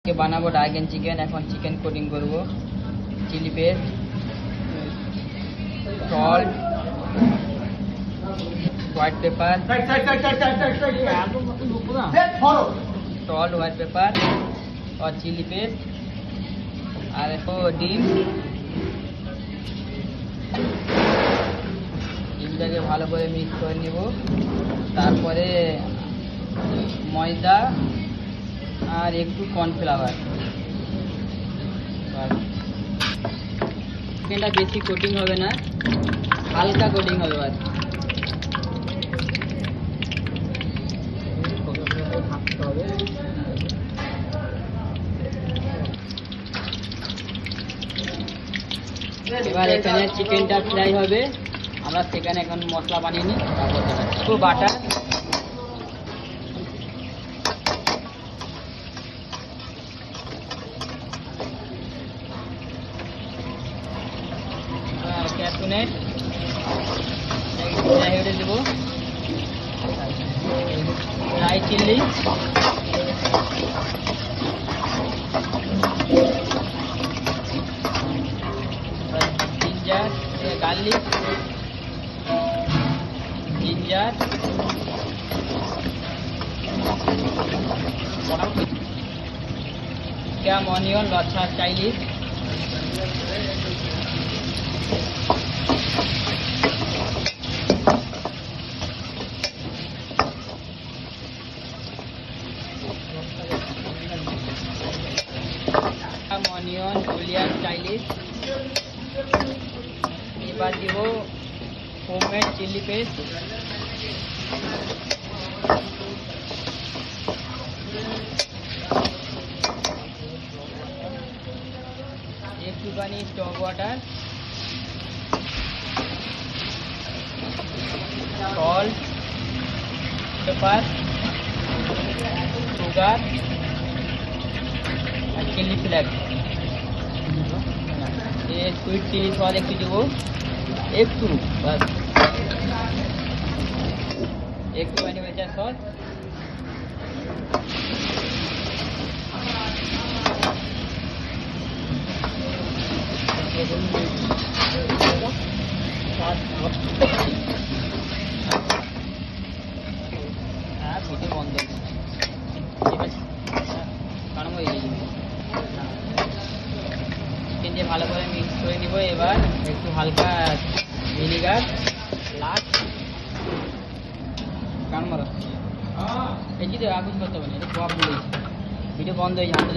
के बनाबो dragon chicken. এখন চিকেন কোটিং করব। Chilli paste, salt, white pepper, salt, white pepper और চিলি পেস্ট আর দেখো ডিম। ডিমটাকে ভালো করে মিক্স করে নিব। তারপরে ময়দা আর একটু কর্নফ্লাওয়ার। চিকেনটা বেশি কোটিং হবে না, হালকা কোটিং হবে বাস। এবার এখানে চিকেনটা ফ্রাই হবে, আমরা সেখানে এখন মশলা বানিয়ে নিই। তারপর একটু বাটার, ক্যাপসুনেট হেঁটে দেবো, dry chilli, ginger garlic, ginger, ক্যাম অনিয়ন, লচ্ছা চাইনিজ, অনিয়ন, জুলিয়ান চাইনিজ। এবার দিব হোমমেড চিলি পেস্ট, একটুখানি stock water, salt, pepper, sugar আর chilli flakes. Sweet chilli sauce একটু দেবো, একটু বাস, একটুখানি হয়েছে সস। হ্যাঁ ভিডিও বন্ধ, কারণ ওই চিকেন দিয়ে ভালো করে মিক্স করে নিব। এবার একটু হালকা ভিনিগার, লাস্ট কারণ মারো এই যদি আগুন করতে হবে না, এটা সব বলেছি। ভিডিও বন্ধ হয়ে যাবে,